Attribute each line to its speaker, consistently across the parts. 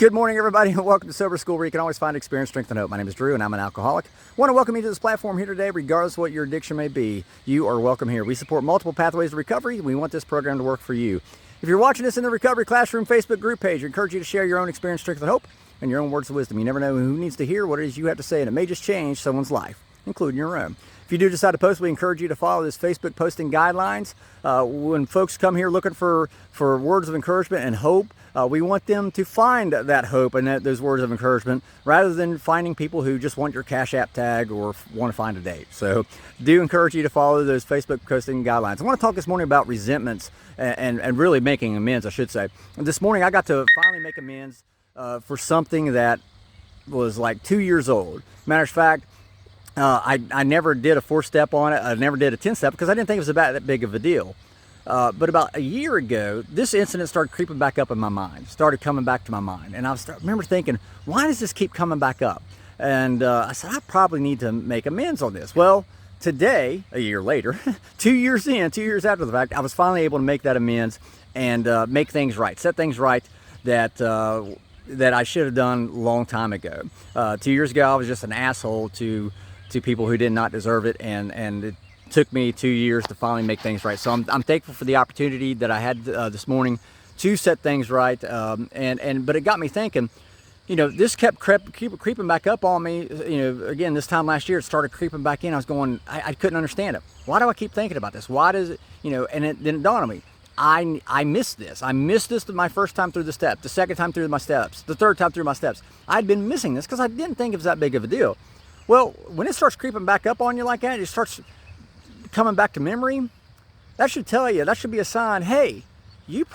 Speaker 1: Good morning, everybody, and welcome to Sober School, where you can always find experience, strength, and hope. My name is Drew, and I'm an alcoholic. I want to welcome you to this platform here today, regardless of what your addiction may be. You are welcome here. We support multiple pathways to recovery, and we want this program to work for you. If you're watching this in the Recovery Classroom Facebook group page, we encourage you to share your own experience, strength, and hope, and your own words of wisdom. You never know who needs to hear what it is you have to say, and it may just change someone's life, including your own. If you do decide to post, we encourage you to follow this Facebook posting guidelines. When folks come here looking for words of encouragement and hope, we want them to find that hope and those words of encouragement rather than finding people who just want your Cash App tag or want to find a date. So do encourage you to follow those Facebook posting guidelines. I want to talk this morning about resentments and really making amends, I should say. This morning I got to finally make amends for something that was like 2 years old. Matter of fact, I never did a 4-step on it. I never did a 10-step because I didn't think it was about that big of a deal. But about a year ago, this incident started creeping back up in my mind, started coming back to my mind. And I remember thinking, why does this keep coming back up? And I said, I probably need to make amends on this. Well, today, a year later, 2 years in, 2 years after the fact, I was finally able to make that amends and make things right, set things right that I should have done a long time ago. 2 years ago, I was just an asshole to people who did not deserve it, and it took me 2 years to finally make things right. So I'm thankful for the opportunity that I had this morning to set things right. But it got me thinking, this kept creeping back up on me. Again, this time last year, it started creeping back in. I was going, I couldn't understand it. Why do I keep thinking about this? Why does it, and then it dawned on me. I missed this. I missed this my first time through the steps, the second time through my steps, the third time through my steps. I'd been missing this because I didn't think it was that big of a deal. Well, when it starts creeping back up on you like that, it starts coming back to memory, that should tell you, that should be a sign, hey, you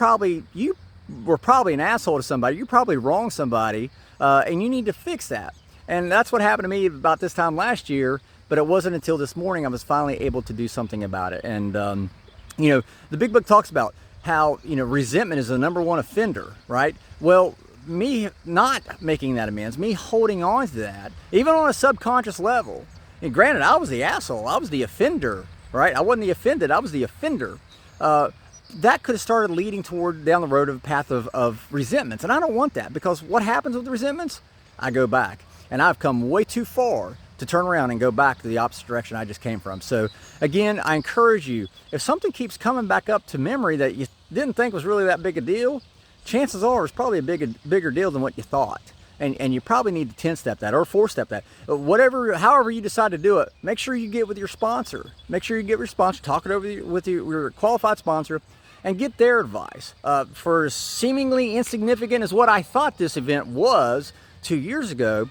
Speaker 1: were probably an asshole to somebody, you probably wronged somebody, and you need to fix that. And that's what happened to me about this time last year, but it wasn't until this morning I was finally able to do something about it. And, the big book talks about how, resentment is the #1 offender, right? Well, me not making that amends, me holding on to that, even on a subconscious level, and granted, I was the asshole, I was the offender, right? I wasn't the offended, I was the offender. That could have started leading down the road of a path of resentments, and I don't want that, because what happens with the resentments? I go back, and I've come way too far to turn around and go back to the opposite direction I just came from. So again, I encourage you, if something keeps coming back up to memory that you didn't think was really that big a deal, chances are it's probably a bigger deal than what you thought. And you probably need to 10-step that or 4-step that. However you decide to do it, make sure you get with your sponsor. Make sure you get with your sponsor, talk it over with your qualified sponsor, and get their advice. For seemingly insignificant as what I thought this event was 2 years ago,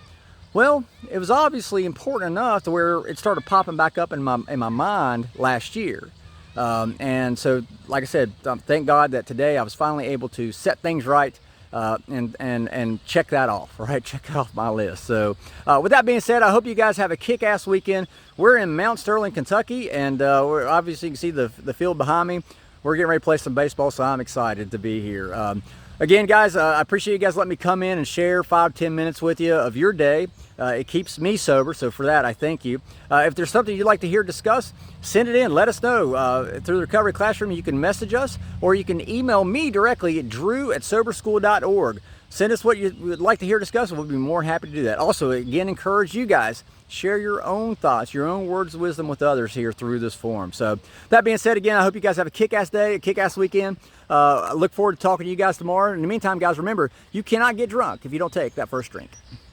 Speaker 1: well, it was obviously important enough to where it started popping back up in my mind last year. And so, like I said, thank God that today I was finally able to set things right and check that off, right? Check it off my list. So with that being said, I hope you guys have a kick-ass weekend. We're in Mount Sterling, Kentucky, and we're obviously, you can see the field behind me. We're getting ready to play some baseball, so I'm excited to be here. Again, guys, I appreciate you guys letting me come in and share 5-10 minutes with you of your day. It keeps me sober, so for that, I thank you. If there's something you'd like to hear discussed, send it in. Let us know. Through the Recovery Classroom, you can message us, or you can email me directly at drew@soberschool.org. Send us what you would like to hear discussed, and we'll be more than happy to do that. Also, again, encourage you guys, share your own thoughts, your own words of wisdom with others here through this forum. So that being said, again, I hope you guys have a kick-ass day, a kick-ass weekend. I look forward to talking to you guys tomorrow. In the meantime, guys, remember, you cannot get drunk if you don't take that first drink.